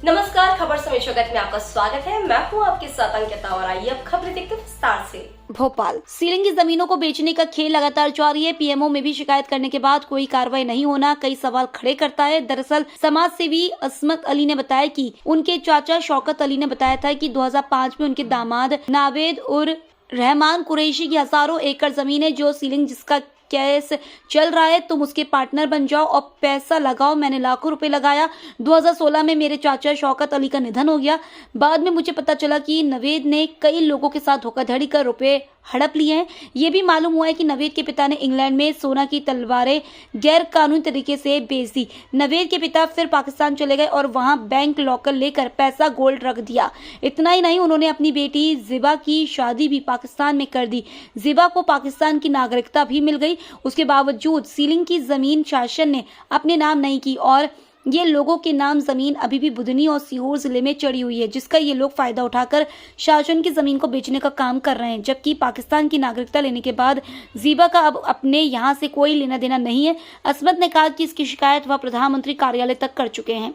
नमस्कार, खबर समय जगत में आपका स्वागत है। मैं हूं आपके साथ अंकिता और आइए अब खबरें देखते हैं विस्तार से। भोपाल सीलिंग की जमीनों को बेचने का खेल लगातार जारी है। पीएमओ में भी शिकायत करने के बाद कोई कार्रवाई नहीं होना कई सवाल खड़े करता है। दरअसल समाज सेवी अस्मत अली ने बताया कि उनके चाचा शौकत अली ने बताया था कि 2005 में उनके दामाद नावेद उर रहमान कुरैशी की हजारों एकड़ जमीन है जो सीलिंग जिसका केस चल रहा है, तुम उसके पार्टनर बन जाओ और पैसा लगाओ। मैंने लाखों रुपए लगाया। 2016 में मेरे चाचा शौकत अली का निधन हो गया। बाद में मुझे पता चला कि नवेद ने कई लोगों के साथ धोखाधड़ी कर रुपए हड़प लिए हैं। ये भी मालूम हुआ है कि नवेद के पिता ने इंग्लैंड में सोना की तलवारें गैर कानूनी तरीके से बेच दी। नवेद के पिता फिर पाकिस्तान चले गए और वहां बैंक लॉकर लेकर पैसा गोल्ड रख दिया। इतना ही नहीं, उन्होंने अपनी बेटी जिबा की शादी भी पाकिस्तान में कर दी। जिबा को पाकिस्तान की नागरिकता भी मिल गई। उसके बावजूद सीलिंग की जमीन शासन ने अपने नाम नहीं की और ये लोगों के नाम जमीन अभी भी बुधनी और सीहोर जिले में चढ़ी हुई है, जिसका ये लोग फायदा उठाकर शासन की जमीन को बेचने का काम कर रहे हैं। जबकि पाकिस्तान की नागरिकता लेने के बाद जीबा का अब अपने यहाँ से कोई लेना देना नहीं है। अस्मत ने कहा कि इसकी शिकायत वह प्रधानमंत्री कार्यालय तक कर चुके हैं।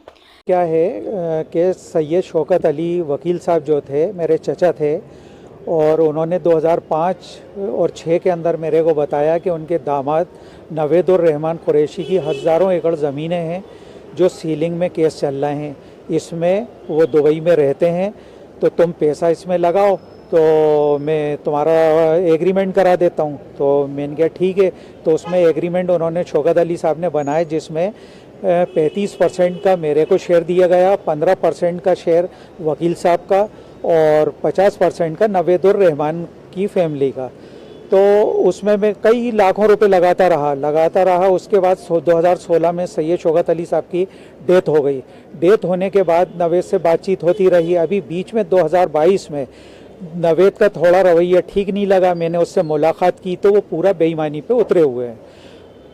क्या है कि सैयद शौकत अली वकील साहब जो थे मेरे चचा थे और उन्होंने 2005 और 6 के अंदर मेरे को बताया कि उनके दामाद नवेद उर रहमान कुरैशी की हज़ारों एकड़ ज़मीनें हैं जो सीलिंग में केस चल रहे हैं। इसमें वो दुबई में रहते हैं, तो तुम पैसा इसमें लगाओ तो मैं तुम्हारा एग्रीमेंट करा देता हूँ। तो मैंने कहा ठीक है। तो उसमें एग्रीमेंट उन्होंने शौकत अली साहब ने बनाए जिसमें 35% का मेरे को शेयर दिया गया, 15% का शेयर वकील साहब का और 50% का नवेद उर रहमान की फैमिली का। तो उसमें मैं कई लाखों रुपए लगाता रहा। उसके बाद 2016 में सैयद शौकत अली साहब की डेथ हो गई। डेथ होने के बाद नवेद से बातचीत होती रही। अभी बीच में 2022 में नवेद का थोड़ा रवैया ठीक नहीं लगा। मैंने उससे मुलाकात की तो वो पूरा बेईमानी पे उतरे हुए हैं।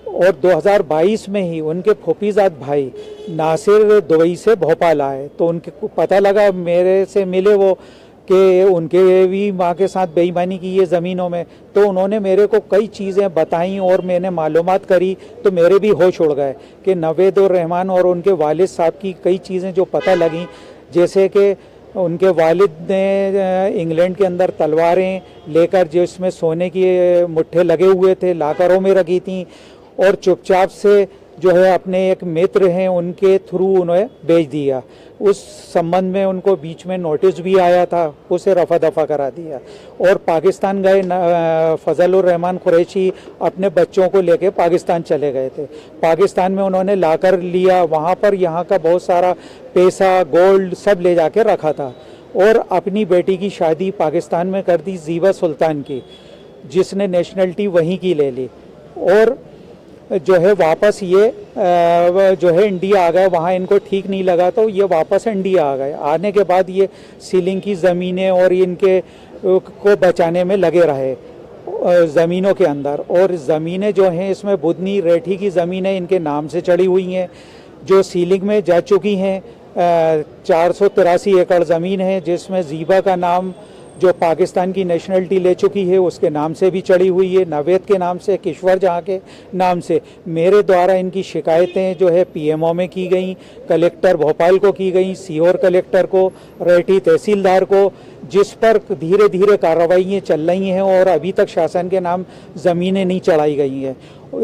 और 2022 में ही उनके फूफीजाद भाई नासिर दुबई से भोपाल आए तो उनके को पता लगा, मेरे से मिले वो कि उनके भी माँ के साथ बेईमानी की है ज़मीनों में। तो उन्होंने मेरे को कई चीज़ें बताई और मैंने मालूमात करी तो मेरे भी होश उड़ गए कि नवेद उर रहमान और उनके वालिद साहब की कई चीज़ें जो पता लगी, जैसे कि उनके वालिद ने इंग्लैंड के अंदर तलवारें लेकर जिसमें सोने के मुट्ठे लगे हुए थे लाकरों में रखी थी और चुपचाप से जो है अपने एक मित्र हैं उनके थ्रू उन्हें बेच दिया। उस संबंध में उनको बीच में नोटिस भी आया था, उसे रफा दफा करा दिया और पाकिस्तान गए। फजल उर रहमान कुरैशी अपने बच्चों को लेके पाकिस्तान चले गए थे। पाकिस्तान में उन्होंने लाकर लिया, वहाँ पर यहाँ का बहुत सारा पैसा गोल्ड सब ले जाके रखा था और अपनी बेटी की शादी पाकिस्तान में कर दी जीबा सुल्तान की, जिसने नेशनलिटी वहीं की ले ली और जो है वापस ये जो है इंडिया आ गए। वहाँ इनको ठीक नहीं लगा तो ये वापस इंडिया आ गए। आने के बाद ये सीलिंग की ज़मीनें और इनके को बचाने में लगे रहे ज़मीनों के अंदर। और ज़मीनें जो हैं इसमें बुधनी रेठी की ज़मीनें इनके नाम से चढ़ी हुई हैं जो सीलिंग में जा चुकी हैं। 483 एकड़ ज़मीन है जिसमें जीबा का नाम जो पाकिस्तान की नेशनलिटी ले चुकी है उसके नाम से भी चढ़ी हुई है, नवेद के नाम से, किश्वर जहाँ के नाम से। मेरे द्वारा इनकी शिकायतें जो है पीएमओ में की गई, कलेक्टर भोपाल को की गई, सीहोर कलेक्टर को, रेठी तहसीलदार को, जिस पर धीरे धीरे कार्रवाइयाँ चल रही हैं और अभी तक शासन के नाम ज़मीनें नहीं चढ़ाई गई हैं।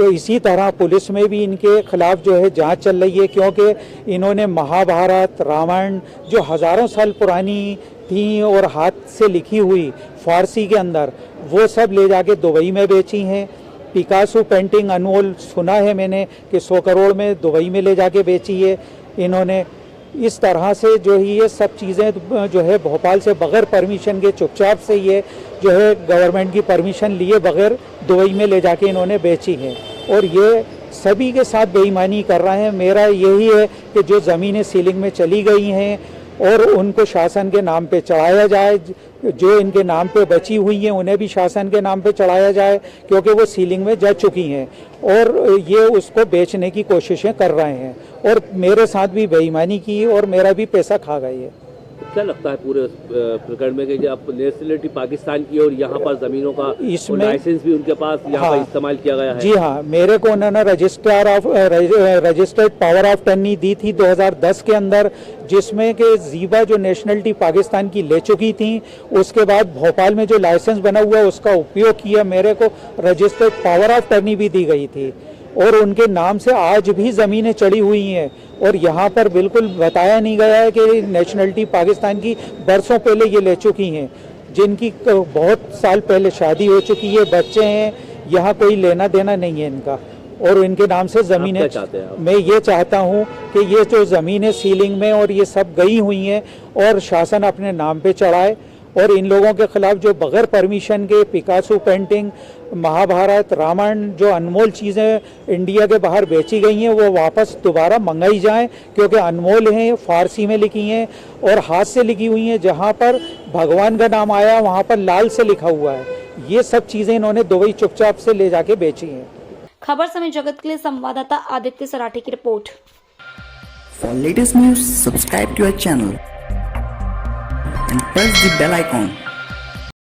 इसी तरह पुलिस में भी इनके खिलाफ जो है जांच चल रही है क्योंकि इन्होंने महाभारत, रामायण जो हज़ारों साल पुरानी थी और हाथ से लिखी हुई फारसी के अंदर, वो सब ले जाके दुबई में बेची हैं। पिकासो पेंटिंग अनमोल सुना है मैंने कि 100 करोड़ में दुबई में ले जाके बेची है इन्होंने। इस तरह से जो है ये सब चीज़ें जो है भोपाल से बगैर परमिशन के चुपचाप से ये जो है गवर्नमेंट की परमिशन लिए बगैर दुबई में ले जाके इन्होंने बेची है और ये सभी के साथ बेईमानी कर रहे हैं। मेरा यही है कि जो ज़मीनें सीलिंग में चली गई हैं और उनको शासन के नाम पे चढ़ाया जाए, जो इनके नाम पे बची हुई हैं उन्हें भी शासन के नाम पे चढ़ाया जाए क्योंकि वो सीलिंग में जा चुकी हैं और ये उसको बेचने की कोशिशें कर रहे हैं और मेरे साथ भी बेईमानी की और मेरा भी पैसा खा गई है। क्या लगता है पूरे प्रकरण में कि जब नेशनलिटी पाकिस्तान की और यहाँ पर जमीनों का इसमें लाइसेंस भी उनके पास यहाँ पर इस्तेमाल किया गया है? जी हाँ, मेरे को उन्होंने रजिस्टर्ड पावर ऑफ टर्नी दी थी 2010 के अंदर, जिसमें कि जीबा जो नेशनलिटी पाकिस्तान की ले चुकी थी, उसके बाद भोपाल में जो लाइसेंस बना हुआ है उसका उपयोग किया, मेरे को रजिस्टर्ड पावर ऑफ टर्नी भी दी गई थी और उनके नाम से आज भी ज़मीनें चढ़ी हुई हैं। और यहाँ पर बिल्कुल बताया नहीं गया है कि नेशनलिटी पाकिस्तान की बरसों पहले ये ले चुकी हैं, जिनकी बहुत साल पहले शादी हो चुकी है, बच्चे हैं, यहाँ कोई लेना देना नहीं है इनका और इनके नाम से ज़मीनें। मैं ये चाहता हूँ कि ये जो ज़मीनें सीलिंग में और ये सब गई हुई हैं और शासन अपने नाम पे चढ़ाए और इन लोगों के खिलाफ जो बगैर परमिशन के पिकासो पेंटिंग, महाभारत, रामायण, जो अनमोल चीज़ें इंडिया के बाहर बेची गई हैं वो वापस दोबारा मंगाई जाएं, क्योंकि अनमोल हैं, फारसी में लिखी हैं और हाथ से लिखी हुई हैं। जहां पर भगवान का नाम आया वहां पर लाल से लिखा हुआ है। ये सब चीज़ें इन्होंने दुबई चुपचाप से ले जाके बेची हैं। खबर समय जगत के लिए संवाददाता आदित्य सराठी की report. For latest news, subscribe to our channel and press the bell icon